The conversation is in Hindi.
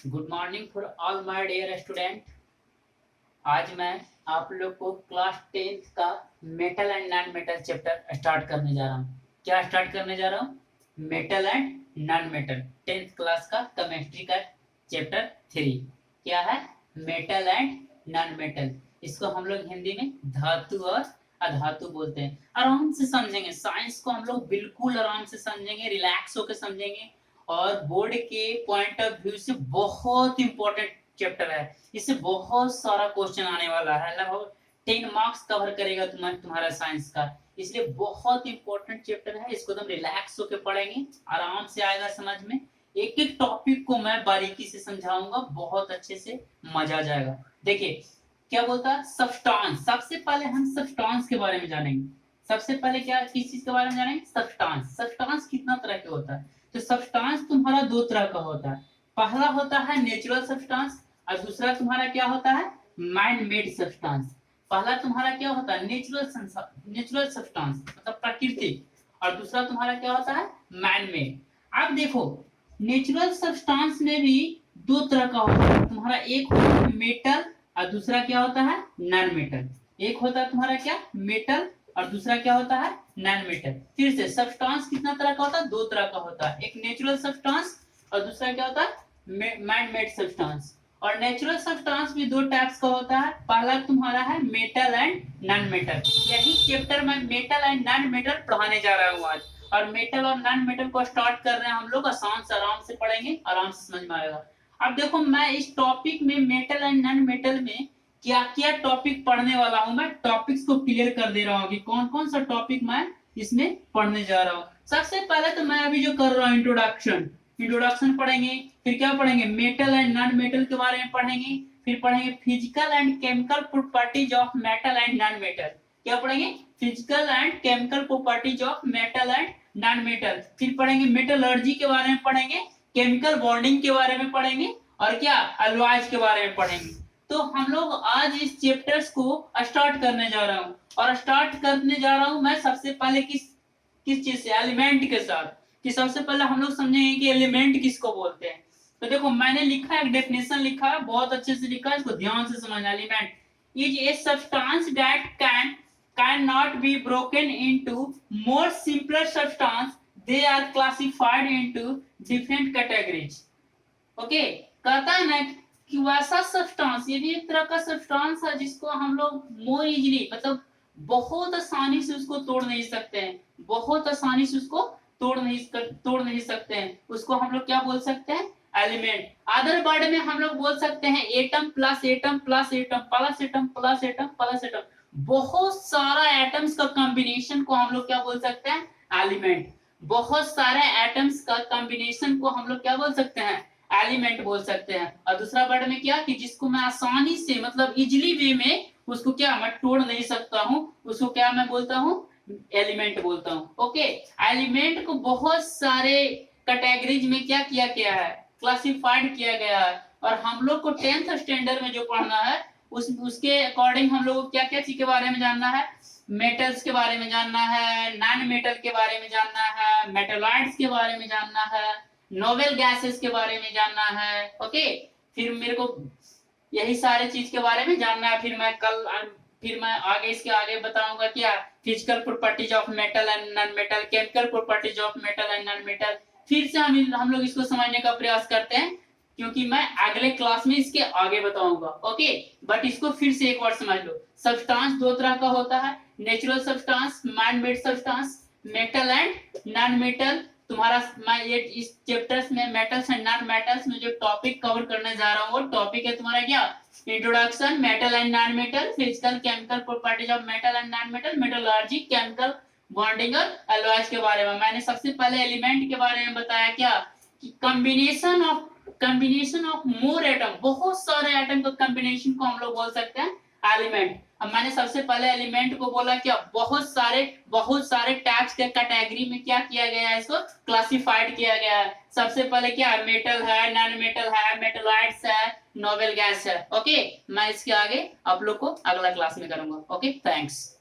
Good morning for all my dear student. आज मैं आप लोग को क्लास 10th का metal and non metal chapter start करने जा रहा हूँ। क्या स्टार्ट करने जा रहा हूँ? Metal and non metal, 10th class का केमिस्ट्री का चैप्टर 3। क्या है? Metal and non metal. इसको हम लोग हिंदी में धातु और अधातु बोलते हैं। आराम से समझेंगे, साइंस को हम लोग बिल्कुल आराम से समझेंगे, रिलैक्स होकर समझेंगे और बोर्ड के पॉइंट ऑफ व्यू से बहुत इंपॉर्टेंट चैप्टर है। इससे बहुत सारा क्वेश्चन आने वाला है, लगभग 10 मार्क्स कवर करेगा तुम्हारा साइंस का। इसलिए बहुत इंपॉर्टेंट चैप्टर है, इसको तुम रिलैक्स होकर पढ़ेंगे, आराम से आएगा समझ में। एक एक टॉपिक को मैं बारीकी से समझाऊंगा, बहुत अच्छे से मजा आ जाएगा। देखिए क्या बोलता है, सब्सटेंस। सबसे पहले हम सब्सटेंस के बारे में जानेंगे। सबसे पहले क्या, किस चीज के बारे में जानेंगे? सब्सटेंस। सब्सटेंस कितना तरह के होता है? तो सब्सटेंस तुम्हारा दो तरह का होता है। पहला होता है नेचुरल सब्सटेंस और दूसरा तुम्हारा क्या होता है? Man made substance. पहला तुम्हारा क्या होता है? नेचुरल सब्सटेंस मतलब प्राकृतिक, और दूसरा तुम्हारा क्या होता है? Man made. अब देखो, नेचुरल सब्सटेंस में भी दो तरह का होता है तुम्हारा, एक होता है मेटल और दूसरा क्या होता है? Non metal. एक होता है तुम्हारा क्या? मेटल और दूसरा क्या होता है? Non metal. फिर से सब्सटेंस कितना तरह का होता है? दो तरह का होता है, एक नेचुरल सब्सटेंस और दूसरा क्या होता है? Man made substance. और नेचुरल सब्सटेंस भी दो टाइप्स का होता है, पहला तुम्हारा है मेटल एंड नॉन मेटल। यही चैप्टर में मेटल एंड नॉन मेटल पढ़ाने जा रहा हूँ आज। और मेटल और नॉन मेटल को स्टार्ट कर रहे हैं हम लोग, आसान से आराम से पढ़ेंगे, आराम से समझ में आएगा। अब देखो, मैं इस टॉपिक में मेटल एंड नॉन मेटल में क्या क्या टॉपिक पढ़ने वाला हूं, मैं टॉपिक्स को क्लियर कर दे रहा हूं कि कौन कौन सा टॉपिक मैं इसमें पढ़ने जा रहा हूं। सबसे पहले तो मैं अभी जो कर रहा हूं इंट्रोडक्शन पढ़ेंगे, फिर क्या पढ़ेंगे? मेटल एंड नॉन मेटल के बारे में पढ़ेंगे, फिर पढ़ेंगे physical and chemical properties of metal and non metal. क्या पढ़ेंगे? Physical and chemical properties of metal and non metal. फिर पढ़ेंगे मेटलर्जी के बारे में पढ़ेंगे, केमिकल बॉन्डिंग के बारे में पढ़ेंगे, और क्या अलॉयज के बारे में पढ़ेंगे। तो हम लोग आज इस चैप्टर्स को स्टार्ट करने जा रहा हूँ, और स्टार्ट करने जा रहा हूँ मैं सबसे पहले किस किस चीज से? एलिमेंट के साथ। कि सबसे पहले हम लोग समझेंगे कि एलिमेंट किसको बोलते हैं। तो देखो, मैंने लिखा है, एक डेफिनेशन लिखा है, बहुत अच्छे से लिखा है, इसको ध्यान से समझना। Element is a substance that can not be broken into more simpler substance, they are classified into different categories. Okay, कहता है ना कि वैसा सब्सटेंस, ये भी एक तरह का सब्सटेंस है जिसको हम लोग मोर इजीली, मतलब बहुत आसानी से उसको तोड़ नहीं सकते हैं, बहुत आसानी से उसको तोड़ नहीं सकते हैं, उसको हम लोग क्या बोल सकते हैं? एलिमेंट। अदर वर्ड में हम लोग बोल सकते हैं atom plus atom plus atom plus atom plus atom plus atom. बहुत सारा एटम्स का कॉम्बिनेशन को हम लोग क्या बोल सकते हैं? एलिमेंट। बहुत सारे एटम्स का कॉम्बिनेशन को हम लोग क्या बोल सकते हैं? एलिमेंट बोल सकते हैं। और दूसरा वर्ड में क्या, कि जिसको मैं आसानी से, मतलब इजिली वे में उसको क्या मैं तोड़ नहीं सकता हूँ, उसको क्या मैं बोलता हूँ? एलिमेंट बोलता हूँ। ओके, एलिमेंट को बहुत सारे कैटेगरीज में क्या किया गया है? क्लासिफाइड किया गया है। और हम लोग को 10th स्टैंडर्ड में जो पढ़ना है उसके अकॉर्डिंग हम लोग को क्या क्या चीज के बारे में जानना है? मेटल्स के बारे में जानना है, नॉन मेटल के बारे में जानना है, मेटलॉइड्स के बारे में जानना है, नोवेल गैसेस के बारे में जानना है। ओके, फिर मेरे को यही सारे चीज के बारे में जानना है। फिर मैं आगे इसके आगे बताऊंगा क्या? Physical properties of metal and non metal, chemical properties of metal and non metal. फिर से हम लोग इसको समझने का प्रयास करते हैं, क्योंकि मैं अगले क्लास में इसके आगे बताऊंगा। ओके, बट इसको फिर से एक बार समझ लो। सब्सटेंस दो तरह का होता है, natural substance, man made substance, metal and non metal. तुम्हारा मैं ये इस चैप्टर्स में मेटल्स एंड नॉन मेटल्स में जो टॉपिक कवर करने जा रहा हूँ, वो टॉपिक है तुम्हारा क्या? Introduction, metal and non metal, physical chemical properties of metal and non metal, metallurgy, chemical bonding और अलॉयज के बारे में। मैंने सबसे पहले एलिमेंट के बारे में बताया क्या, कि कॉम्बिनेशन ऑफ मोर एटम, बहुत सारे एटम का कॉम्बिनेशन को हम लोग बोल सकते हैं एलिमेंट। अब मैंने सबसे पहले एलिमेंट को बोला क्या, बहुत सारे टाइप्स के कैटेगरी में क्या किया गया है, इसको क्लासिफाइड किया गया है। सबसे पहले क्या, मेटल है, नॉन मेटल है, मेटलॉइड्स है, नोवेल गैस है। ओके, मैं इसके आगे आप लोग को अगला क्लास में करूंगा। Okay, thanks.